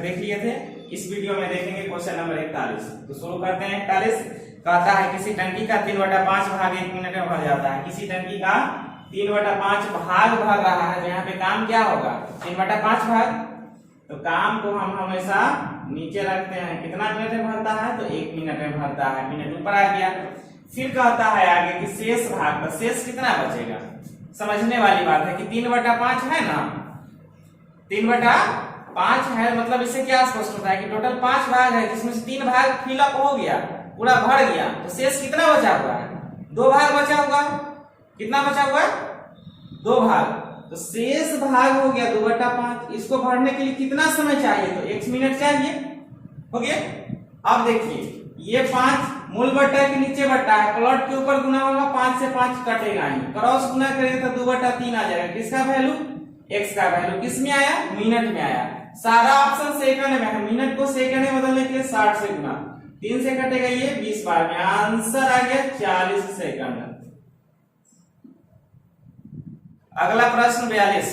देख लिए थे। इस वीडियो में देखेंगे क्वेश्चन नंबर 41। तो शुरू करते हैं। 41 कहता है किसी टंकी का 3/5 भाग 1 मिनट में भर जाता है। किसी टंकी का 3/5 भाग भर रहा है, तो यहाँ पे काम क्या होगा? 3/5 भाग। तो काम को हम हमेशा नीचे रखते हैं। कितना मिनट में भरता है? तो 1 मिनट में भरता है। मिनट ऊपर आ गया। फिर कहता है आगे कि शेष भाग, तो शेष कितना बचेगा? समझने वाली बात है कि 3/5 है ना, 3/5 है, मतलब इससे क्या स्पष्ट होता है कि टोटल 5 भाग है, जिसमें से 3 भाग फिलअप हो गया, पूरा भर गया। तो शेष कितना बचा हुआ है? 2 भाग बचा हुआ है। कितना बचा हुआ है? 2 भाग। तो शेष भाग हो गया 2/5। इसको भरने के लिए कितना समय चाहिए? तो 1 मिनट चाहिए। हो गया। अब देखिए ये 5 मूल बट्टा के नीचे बट्टा है, प्लॉट के ऊपर गुना होगा, 5 से 5 कटेगा ही, क्रॉस गुना करेंगे तो 2/3 आ जाएगा। किसका वैल्यू? x का वैल्यू किस में आया? मिनट में आया। सारा ऑप्शन सेकंड में है, मिनट को सेकंड में बदलने के लिए 60 से गुना, 3 से कटेगा ये 20 बार में, आंसर आ गया 40 सेकंड। अगला प्रश्न 42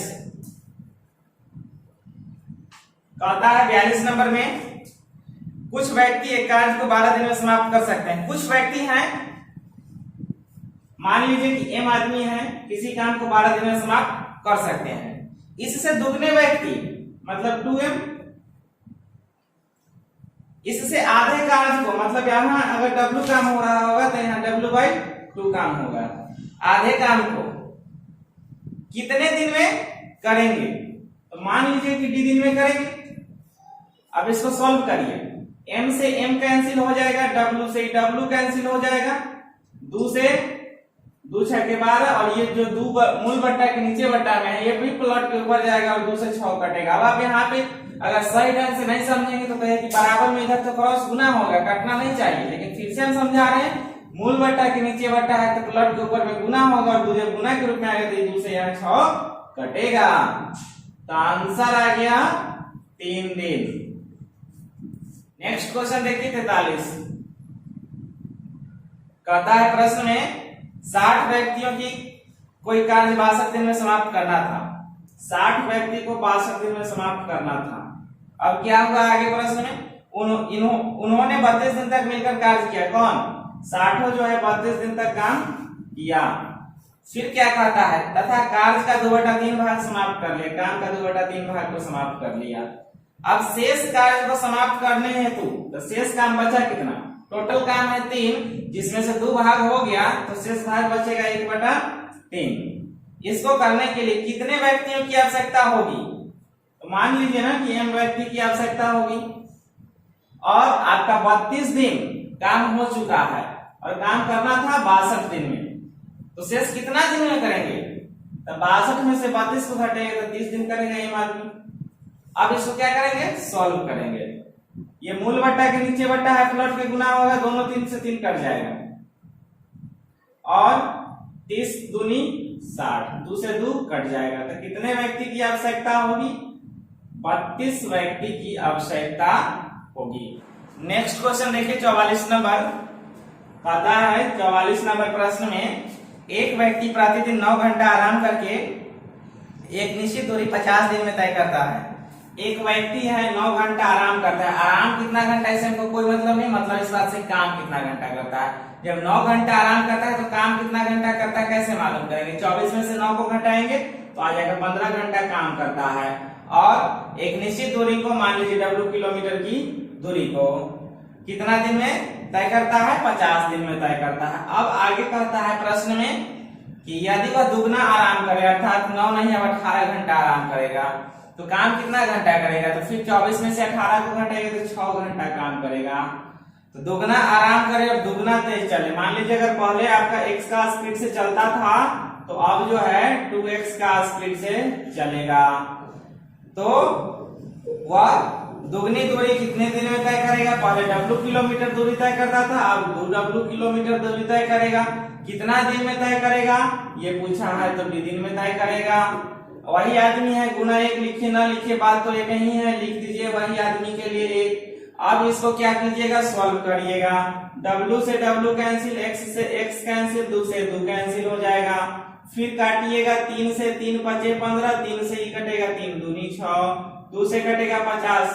कहता है 42 नंबर में कुछ व्यक्ति एक कार्य को 12 दिन में समाप्त कर सकते हैं। कुछ व्यक्ति हैं, मान लीजिए कि m आदमी है, किसी काम को 12 दिन में समाप्त कर सकते हैं। इससे दुगने व्यक्ति मतलब 2m, इससे आधे कार्य को, मतलब यहां अगर w काम हो रहा होगा तो यहाँ w/2 काम होगा। आधे काम को कितने दिन में करेंगे? तो मान लीजिए कि d दिन में करेंगे। अब इसको सॉल्व करिए। m से m कैंसिल हो जाएगा, w से w कैंसिल हो जाएगा, 2 से 2 6 के 12, और ये जो 2 मूल बट्टा के नीचे बट्टा में है ये भी प्लॉट के ऊपर जाएगा और 2 से 6 कटेगा। अब आप यहाँ पे अगर सही ढंग से नहीं समझेंगे तो कहे कि बराबर में इधर तो क्रॉस गुना होगा, कटना नहीं चाहिए, लेकिन फिर से हम समझा रहे हैं। मूल बट्टा के नीचे बट्टा है तो प्लॉट के ऊपर में गुना होगा, और 2 जब गुना के रूप में आएगा तो 2 से यहाँ 6 कटेगा। तो आंसर आ गया 3 दिन। नेक्स्ट क्वेश्चन देखिए 43 कहता है प्रश्न में 60 व्यक्तियों की कोई कार्य 62 दिन में समाप्त करना था। 60 व्यक्ति को 62 दिन में समाप्त करना था। अब क्या हुआ आगे प्रश्न में? उन्होंने 32 दिन तक मिलकर कार्य किया। कौन? 60 जो है 32 दिन तक काम किया। फिर क्या कहता है? तथा कार्य का 2/3 भाग समाप्त कर लिया। काम का 2/3 भाग को समाप्त कर लिया। अब शेष कार्य को समाप्त करने हेतु तो शेष काम बचा कितना? टोटल काम है 3, जिसमें से 2 भाग हो गया, तो शेष भाग बचेगा 1/3। इसको करने के लिए कितने व्यक्तियों की आवश्यकता होगी? तो मान लीजिए ना कि m व्यक्ति की आवश्यकता होगी, और आपका 32 दिन काम हो चुका है और काम करना था 62 दिन में, तो शेष कितना दिन में करेंगे? तो 62 में से 32 को घटेंगे तो 30 दिन करेंगे m आदमी। अब इसको क्या करेंगे? सॉल्व करेंगे। ये मूल बट्टा के नीचे बट्टा है, प्लॉट के गुना होगा, दोनों 3 से 3 कट जाएगा, और 30 दूनी 60, 2 से 2 कट जाएगा। तो कितने व्यक्ति की आवश्यकता होगी? 32 व्यक्ति की आवश्यकता होगी। नेक्स्ट क्वेश्चन देखिए 44 नंबर पता है। 44 नंबर प्रश्न में एक व्यक्ति प्रतिदिन 9 घंटा आराम करके एक निश्चित दूरी 50 दिन में तय करता है। एक व्यक्ति है 9 घंटा आराम करता है। आराम कितना घंटा इससे हमको कोई मतलब नहीं, मतलब इस बात से काम कितना घंटा करता है। जब 9 घंटा आराम करता है तो काम कितना घंटा करता है कैसे मालूम करेंगे? 24 में से 9 को घटाएंगे तो आ जाएगा 15 घंटा काम करता है। और एक निश्चित दूरी को, मान लीजिए w किलोमीटर की दूरी को कितना दिन में तय करता है? 50 दिन में तय करता है। अब आगे कहता है प्रश्न में कि यदि वह दुगना आराम करे, अर्थात 9 नहीं अब 18 घंटा आराम करेगा, तो काम कितना घंटा करेगा? तो फिर 24 में से 18 को घटाएंगे तो 6 घंटा काम करेगा। तो दुगना आराम करे और दुगना तेज चले। मान लीजिए अगर पहले आपका x का स्पीड से चलता था, तो अब जो है 2x का स्पीड से चलेगा। तो वह दुगनी दूरी कितने दिन में तय करेगा? पहले w किलोमीटर दूरी तय करता था, अब 2w किलोमीटर दूरी तय करेगा। कितना दिन में तय करेगा ये पूछा है, तो d दिन में तय करेगा। वही आदमी है, गुना 1 लिखे ना लिखे बात तो एक ही है, लिख दीजिए वही आदमी के लिए 1। अब इसको क्या कीजिएगा? सॉल्व करिएगा। w से w कैंसिल, x से x कैंसिल, 2 से 2 कैंसिल हो जाएगा। फिर काटिएगा 3 से 3 5 15, 3 से ही कटेगा 3 दूनी 6, 2 से कटेगा 50,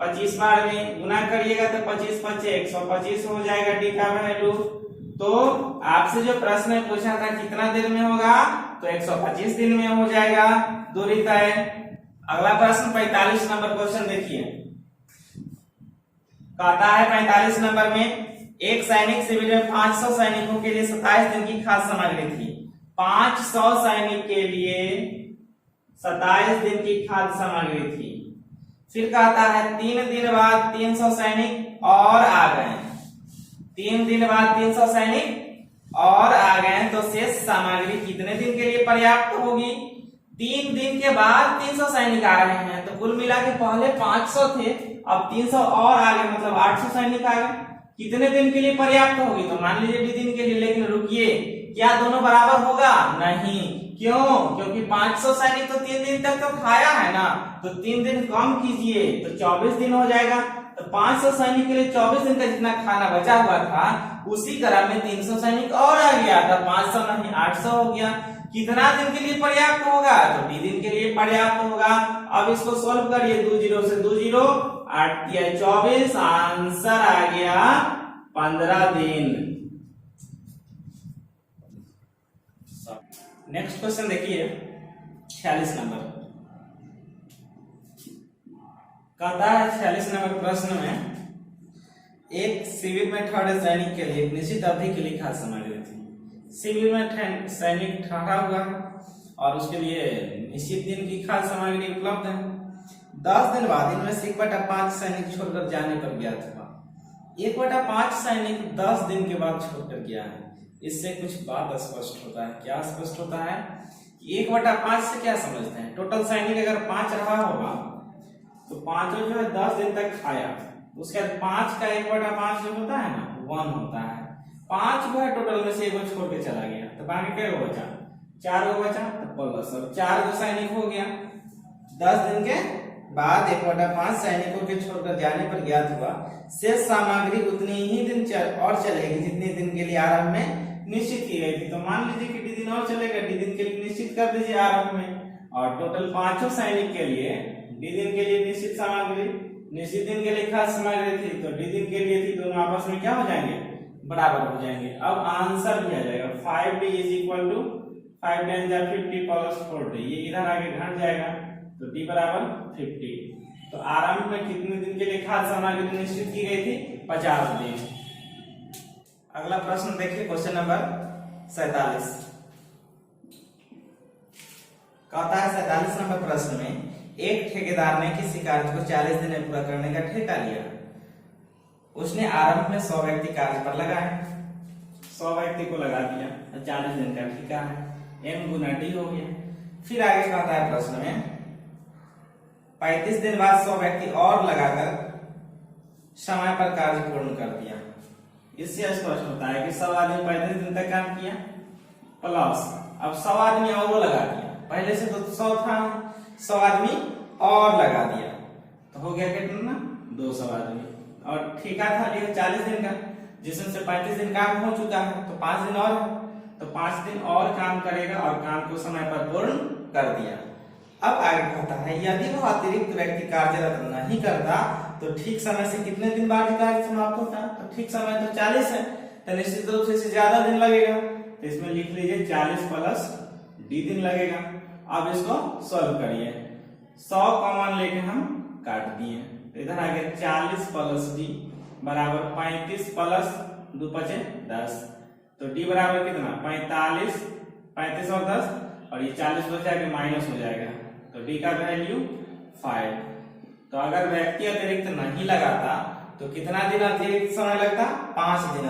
25 बार में गुना करिएगा तो 25 पचे 125 हो जाएगा डी का वैल्यू। तो आपसे जो प्रश्न पूछा था कितना दिन में होगा, तो 125 दिन में हो जाएगा, दूरी तय। अगला प्रश्न 45 नंबर क्वेश्चन देखिए, कहता है 45 नंबर में एक सैनिक शिविर में 500 सैनिकों के लिए 27 दिन की खाद्य सामग्री थी। 500 सैनिक के लिए 27 दिन की खाद्य सामग्री थी। फिर कहता है 3 दिन बाद 300 सैनिक और आ गए। 3 दिन बाद 300 सैनिक और आ गए तो शेष सामग्री कितने दिन के लिए पर्याप्त होगी। 3 दिन के बाद 300 सैनिक आ रहे हैं, तो कुल मिला के पहले 500 थे, अब 300 और आ गए, मतलब 800 सैनिक आ गए। कितने दिन के लिए पर्याप्त होगी, तो मान लीजिए 2 दिन के लिए। लेकिन रुकिए, क्या दोनों बराबर होगा? नहीं। क्यों? क्योंकि 500 सैनिक तो 3 दिन तक तो खाया है ना, तो 3 दिन कम कीजिए तो 24 दिन हो जाएगा। तो 500 सैनिक के लिए 24 दिन का जितना खाना बचा हुआ था, उसी क्रम में 300 सैनिक और आ गया था, 500 नहीं 800 हो गया। कितना दिन के लिए पर्याप्त होगा, तो 2 दिन के लिए पर्याप्त होगा। अब इसको सॉल्व करिए, 2 0 से 2 0 8 24, आंसर आ गया 15 दिन। नेक्स्ट क्वेश्चन देखिए 46 नंबर, कहता है 46 नंबर प्रश्न में एक शिविर में ठहरे सैनिक के लिए एक निश्चित अवधि के लिए खाद्य सामग्री थी। शिविर में सैनिक ठहरा हुआ है और उसके लिए निश्चित दिन की खाद्य सामग्री उपलब्ध है। 10 दिन बाद इनमें से 1/5 सैनिक छोड़कर जाने पर ज्ञात हुआ। 1/5 सैनिक 10 दिन के बाद छोड़कर गया है। इससे कुछ बात स्पष्ट होता है। क्या स्पष्ट होता है कि 1/5 से क्या समझते हैं, टोटल सैनिक अगर 5 रहा होगा तो पांचों जो है 10 दिन तक खाया, उसके बाद 5 का 1/5 जो होता है ना 1 होता है। 5 जो है टोटल में से 1 छोड़ के चला गया, तो बाकी क्या बचा, 4 बचा, तो प्लस अब 4 जो सैनिक हो गया। 10 दिन के बाद 1/5 सैनिकों के छोड़कर जाने पर ज्ञात हुआ शेष सामग्री उतनी ही दिन और चलेगी जितने दिन के लिए आरंभ में निश्चित की गई थी। तो मान लीजिए कि डी दिन और चलेगा, डी दिन के लिए निश्चित कर दीजिए आरंभ में, और टोटल 5 सैनिक के लिए डी दिन के लिए निश्चित सामग्री, निश्चित दिन के लिए खाद्य सामग्री थी, तो डी दिन के लिए थी, दोनों आपस में क्या हो जाएंगे, बराबर हो जाएंगे। अब आंसर भी आ जाएगा 5d = 5 10 जा 50 + 40, ये इधर आगे घट जाएगा, तो d बराबर 50। तो आरंभ में कितने दिन के लिए खाद्य सामग्री निश्चित की गई थी, 50 दिन। अगला प्रश्न देखिए, क्वेश्चन नंबर 47, कहता है 47 नंबर प्रश्न में एक ठेकेदार ने किसी कार्य को 40 दिन में पूरा करने का ठेका लिया। उसने आरंभ में 100 व्यक्ति कार्य पर लगाए, 100 व्यक्ति को लगा दिया, 40 दिन का ठेका है, m × d हो गया। फिर आगे कहता है प्रश्न में 35 दिन बाद 100 व्यक्ति और लगाकर समय पर कार्य पूर्ण कर दिया। इससे स्पष्ट होता है कि 100 आदमी 35 दिन तक काम किया, प्लस अब 100 आदमी और लगा दिया, पहले से तो 100 था, 100 आदमी और लगा दिया, तो हो गया कितना, 200 आदमी। और ठेका था 40 दिन का, जिसमें से 35 दिन काम हो चुका है, तो 5 दिन और है, तो 5 दिन और काम करेगा और काम को समय पर पूर्ण कर दिया। अब आगे कहता है यदि वह अतिरिक्त व्यक्ति कार्यरत नहीं करता तो ठीक समय से कितने दिन बाद कार्य समाप्त होता है। तो ठीक समय तो 40 है, तो निश्चित रूप से ज्यादा दिन लगेगा, तो इसमें लिख लीजिए 40 + d दिन लगेगा। अब इसको सॉल्व करिए, 100 कॉमन लेके हम काट दिए, तो इधर आ गया 40 + d बराबर 35 + 2 × 10, तो d बराबर कितना, 45, 35 और 10, और ये 40 हो जाएगा माइनस हो जाएगा, तो d का वैल्यू 5। तो अगर व्यक्ति अतिरिक्त नहीं लगाता तो कितना दिन अतिरिक्त समय लगता, 5 दिन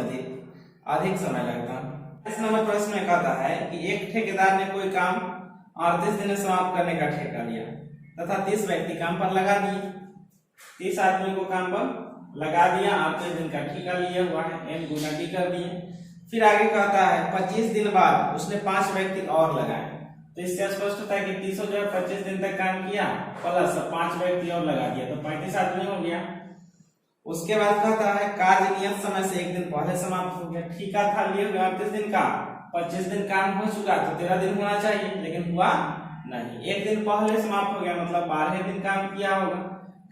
अधिक समय लगता। इस नंबर प्रश्न में कहता है कि एक ठेकेदार ने कोई काम 38 दिन में समाप्त करने का ठेका लिया तथा 30 व्यक्ति काम पर लगा दिए। 30 आदमी को काम पर लगा दिया, 38 दिन का ठेका लिया हुआ है, m × d कर दिए। फिर आगे कहता है 25 दिन बाद उसने 5 व्यक्ति और लगाए, तो इससे स्पष्ट होता है कि 30 जो है 25 दिन तक काम किया, प्लस 5 व्यक्ति और लगा दिया, तो 35 आदमी हो गया। उसके बाद कहता है कार्य नियत समय से 1 दिन पहले समाप्त हो गया। ठेका था लिए 38 दिन का, 25 दिन काम हो चुका, तो 13 दिन होना चाहिए, लेकिन हुआ नहीं, 1 दिन पहले समाप्त हो गया, मतलब 12 दिन काम किया होगा,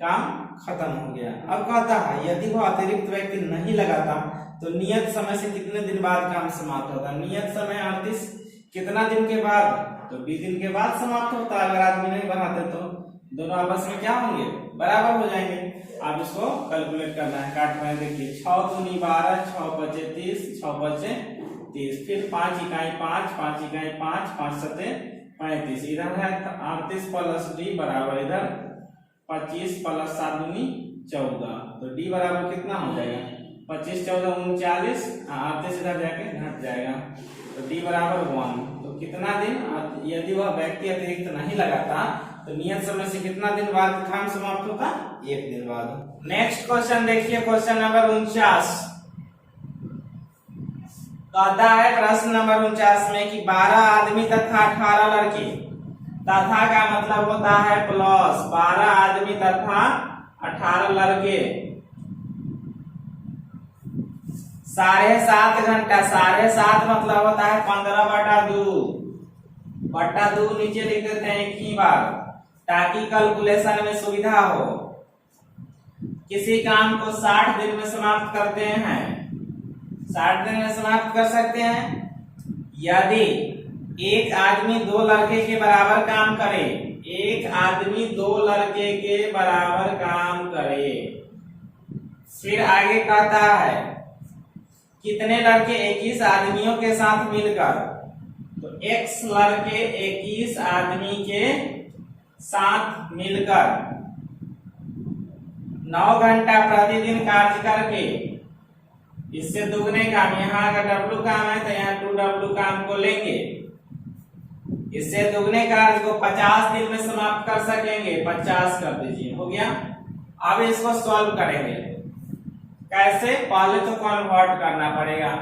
काम खत्म हो गया। अब कहता है यदि वह अतिरिक्त व्यक्ति नहीं लगाता तो नियत समय से कितने दिन बाद काम समाप्त होता। नियत समय 38 कितना दिन के बाद, तो 20 दिन के बाद समाप्त होता है। अगर आदमी नहीं बढ़ाते तो दोनों आपस में क्या होंगे, बराबर हो जाएंगे। अब इसको कैलकुलेट करना है, काट रहे हैं, देखिए 6 दूनी 12, 6 बचे 30, 6 बचे 30, फिर 5 इकाई 5, 5 इकाई 5, 5 सते 35, इधर है 38 प्लस डी बराबर इधर 25 प्लस 7 दूनी 14, तो डी बराबर कितना हो जाएगा 25 14 39, 38 इधर जाके घट जाएगा, तो डी बराबर 1। तो कितना दिन, यदि वह व्यक्ति अतिरिक्त नहीं लगाता तो नियत समय से कितना दिन बाद काम समाप्त होता, 1 दिन बाद। नेक्स्ट क्वेश्चन देखिए, क्वेश्चन नंबर 49 कहता है प्रश्न नंबर 49 में कि 12 आदमी तथा 18 लड़के, तथा का मतलब होता है प्लस, 12 आदमी तथा 18 लड़के 7.5 घंटा, 7.5 मतलब होता है 15/2, बटा 2 नीचे लिख देते हैं एक ही बार ताकि कैलकुलेशन में सुविधा हो। किसी काम को 60 दिन में समाप्त करते हैं, 60 दिन में समाप्त कर सकते हैं यदि एक आदमी 2 लड़के के बराबर काम करे, एक आदमी 2 लड़के के बराबर काम करे। फिर आगे कहता है कितने लड़के 21 आदमियों के साथ मिलकर, तो x लड़के 21 आदमी के साथ मिलकर 9 घंटा प्रतिदिन कार्य करके, इससे दुगने काम, यहाँ अगर W काम है तो यहाँ 2W काम को लेंगे, इससे दुगने कार्य को 50 दिन में समाप्त कर सकेंगे, 50 कर दीजिए, हो गया। अब इसको सॉल्व करेंगे, कैसे, पहले तो कन्वर्ट करना पड़ेगा।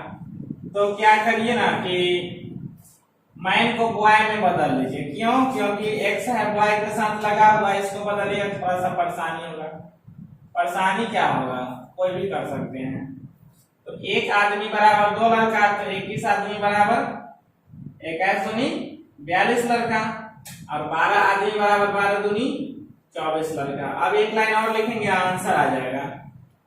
तो क्या करिए ना कि मैन को बॉय में बदल लीजिए, क्यों, क्योंकि x है बॉय के साथ लगा हुआ है, इसको बदलिए थोड़ा सा परेशानी होगा। परेशानी क्या होगा, कोई भी कर सकते हैं। तो एक आदमी बराबर 2 लड़का, तो 21 आदमी बराबर 21 दूनी 42 लड़का, और 12 आदमी बराबर 12 दूनी 24 लड़का। अब एक लाइन और लिखेंगे, आंसर आ जाएगा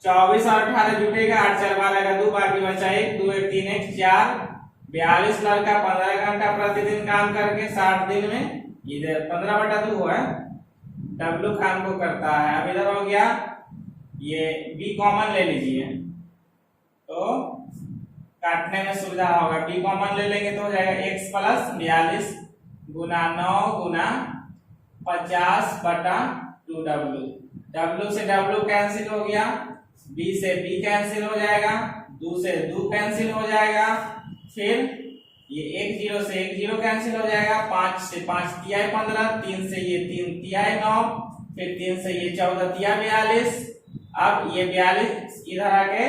24 और 18 जुटेगा, 8 4 12 का 2, बाकी बचा 1, 2 1 3 1 4, 42 लड़का 15 घंटा प्रतिदिन काम करके 60 दिन में, इधर 15/2 हुआ है, W काम को करता है। अब इधर हो गया, ये B कॉमन ले लीजिए तो काटने में सुविधा होगा, B कॉमन ले लेंगे तो हो जाएगा x प्लस 42 गुना 9 गुना 50/2W, W से W कैंसिल हो गया, B से B कैंसिल हो जाएगा, 2 से 2 कैंसिल हो जाएगा, फिर ये 1 0 से 1 0 कैंसिल हो जाएगा, 5 से 5 तिया 15, 3 से ये 3 तिया 9, फिर 3 से ये 14 तिया 42। अब ये 42 इधर आके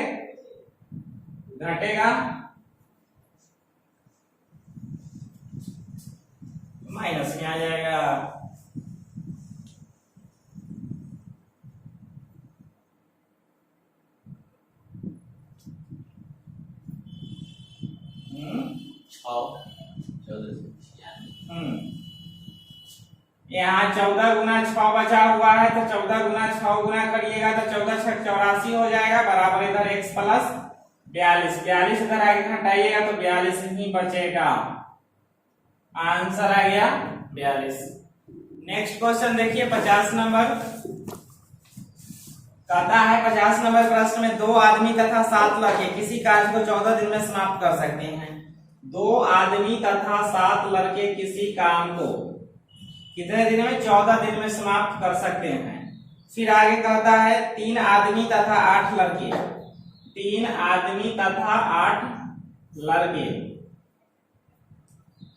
घटेगा, माइनस में आ जाएगा। यहाँ 14 गुना 6 बचा हुआ है, तो 14 गुना 6 गुना करिएगा तो 14 6 84 हो जाएगा, बराबर इधर x प्लस 42, 42 इधर आगे घटाइएगा तो 42 ही बचेगा, आंसर आ गया 42। नेक्स्ट क्वेश्चन देखिए 50 नंबर कहता है 50 नंबर प्रश्न में 2 आदमी तथा 7 लड़के किसी कार्य को 14 दिन में समाप्त कर सकते हैं। 2 आदमी तथा 7 लड़के किसी काम को कितने दिन में, 14 दिन में समाप्त कर सकते हैं। फिर आगे कहता है 3 आदमी तथा 8 लड़के, 3 आदमी तथा 8 लड़के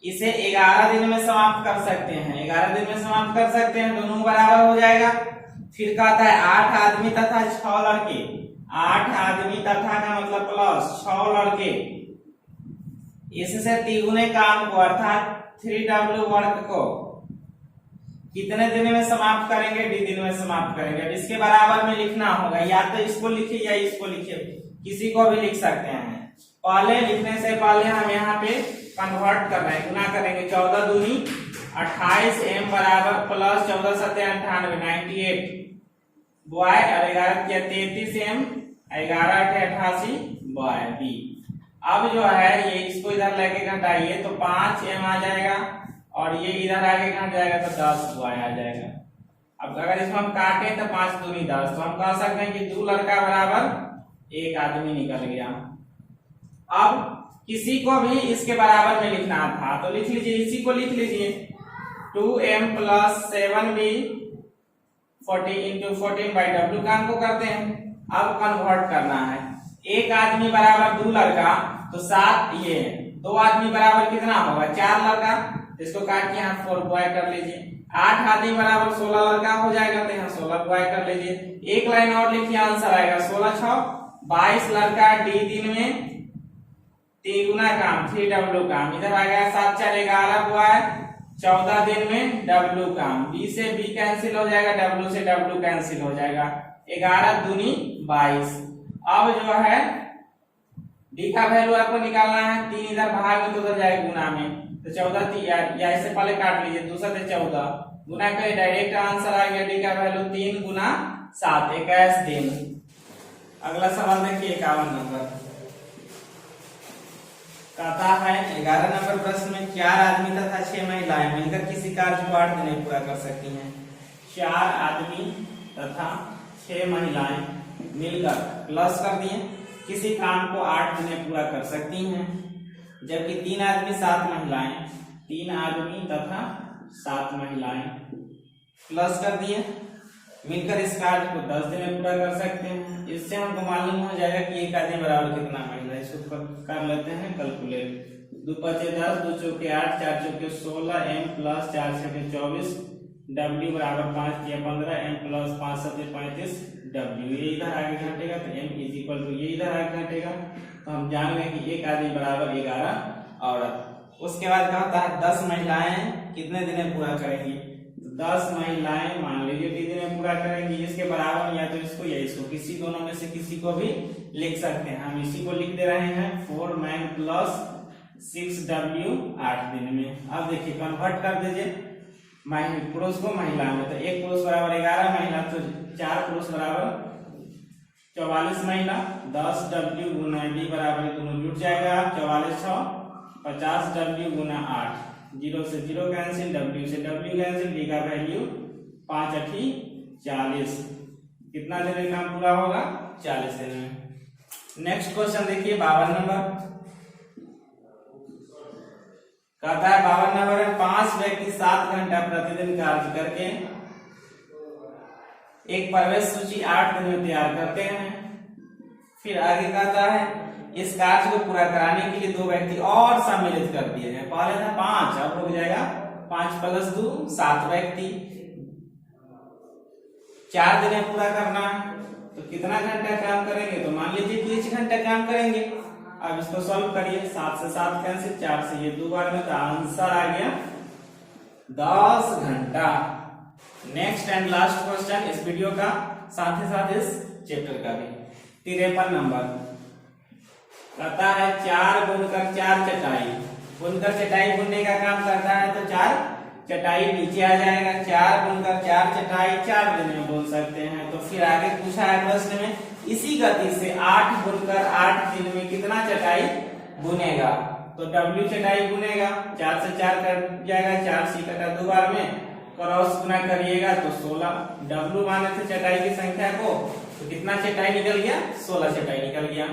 इसे 11 दिन में समाप्त कर सकते हैं, 11 दिन में समाप्त कर सकते हैं, दोनों बराबर हो जाएगा। फिर कहता है 8 आदमी तथा 6 लड़के, 8 आदमी तथा का मतलब प्लस 6 लड़के इससे तिगुने काम को अर्थात 3W वर्ग को कितने दिन में समाप्त करेंगे, डी दिन में समाप्त करेंगे। अब इसके बराबर में लिखना होगा, या तो इसको लिखिए या इसको लिखिए, किसी को भी लिख सकते हैं। पहले लिखने से पहले हम यहाँ पे कन्वर्ट कर रहे हैं, गुना करेंगे, 14 दूनी 28 m बराबर प्लस 14 7 98 98, बॉय और 11 किया 33 एम, 11 के 88 बॉय बी। अब जो है ये इसको इधर लेके घटाइए तो 5 एम आ जाएगा और ये इधर आगे घट जाएगा तो 10 बॉय आ जाएगा। अब अगर इसको हम काटें तो 5 दूनी 10, तो हम कह सकते हैं कि 2 लड़का बराबर 1 आदमी निकल गया। अब किसी को भी इसके बराबर में लिखना था तो लिख लीजिए, इसी को लिख लीजिए 2m + 7b 40 × 14/w। काम को करते हैं, अब कन्वर्ट करना है। एक आदमी बराबर 2 लड़का तो 7, ये 2 आदमी बराबर कितना होगा 4 लड़का, इसको काट के यहाँ 4 बॉय कर लीजिए। 8 आदमी बराबर 16 लड़का हो जाएगा तो यहाँ 16 बॉय कर लीजिए। एक लाइन और लिखिए, आंसर आएगा 16 × 6 22 लड़का, डी दिन में 3 गुना काम 3w काम, इधर आ गया 7 4 11 बॉय, 14 दिन में w काम, b से b कैंसिल हो जाएगा, w से w कैंसिल हो जाएगा, 11 दूनी 22। अब जो है d का वैल्यू आपको निकालना है, 3 इधर भाग में तो उधर जाएगा गुना में, तो 14 या इससे पहले काट लीजिए, दूसरा से 14 गुना करें, डायरेक्ट आंसर आ गया d का वैल्यू 3 गुना 7 21 दिन। अगला सवाल देखिए 51 नंबर कहता है 11 नंबर प्रश्न में 4 आदमी तथा 6 महिलाएं मिलकर किसी कार्य को 8 दिन में पूरा कर सकती हैं। 4 आदमी तथा 6 महिलाएं मिलकर प्लस कर दिए किसी काम को 8 दिन में पूरा कर सकती हैं, जबकि 3 आदमी 7 महिलाएं, 3 आदमी तथा 7 महिलाएं प्लस कर दिए मिलकर इस कार्य को 10 दिन में पूरा कर सकते हैं। इससे हमको मालूम हो जाएगा कि एक आदमी बराबर कितना महिला। इसको कर लेते हैं कैलकुलेट। 2 × 5 = 10, 2 × 4 = 8, 4 × 16 m + 4 × 24 w बराबर 5 × 15 m + 5 × 35 w। ये इधर आगे घटेगा तो m = ये इधर आगे घटेगा, तो हम जान गए कि एक आदमी बराबर 11 औरत। उसके बाद कहता है 10 महिलाएं कितने दिन में पूरा करेंगी, 10 महिलाएं मान लीजिए 3 दिन में पूरा करेंगी। इसके बराबर या तो इसको या इसको, किसी दोनों में से किसी को भी लिख सकते हैं। हम इसी को लिख दे रहे हैं 4 men + 6w 8 दिन में। अब देखिए कन्वर्ट कर दीजिए पुरुष को महिला में, तो एक पुरुष बराबर 11 महिला, तो 4 पुरुष बराबर 44 महिला, 10w गुना d बराबर दोनों जुट जाएगा 44 6 50w गुना 8, 0 से 0 कैंसिल, w से w कैंसिल, d का वैल्यू 5 × 8 = 40। कितना दिन में काम पूरा होगा 40 दिन में। नेक्स्ट क्वेश्चन देखिए 52 नंबर कहता है 52 नंबर में 5 व्यक्ति 7 घंटा प्रतिदिन कार्य करके एक प्रवेश सूची 8 दिन में तैयार करते हैं। फिर आगे कहता है इस कार्य को पूरा कराने के लिए 2 व्यक्ति और सम्मिलित कर दिए जाए। पहले था 5, अब हो जाएगा 5 + 2 7 व्यक्ति। 4 दिन में पूरा करना है तो कितना घंटा काम करेंगे, तो मान लीजिए 20 घंटा काम करेंगे। अब इसको सॉल्व करिए, 7 से 7 कैंसिल, 4 से ये 2 बार में, तो आंसर आ गया 10 घंटा। नेक्स्ट एंड लास्ट क्वेश्चन इस वीडियो का, साथ ही साथ इस चैप्टर का भी 53 नंबर कहता है 4 बुनकर 4 चटाई। बुनकर चटाई बुनने का काम करता है तो 4 चटाई नीचे आ जाएगा। 4 बुनकर 4 चटाई 4 दिन में बुन सकते हैं। तो फिर आगे पूछा है प्रश्न में इसी गति से 8 बुनकर 8 दिन में कितना चटाई बुनेगा, तो w चटाई बुनेगा। 4 से 4 कट जाएगा, 4 से कटा 2 बार में, क्रॉस गुना करिएगा तो 16, w माने थे चटाई की संख्या को, तो कितना चटाई निकल गया 16 चटाई निकल गया।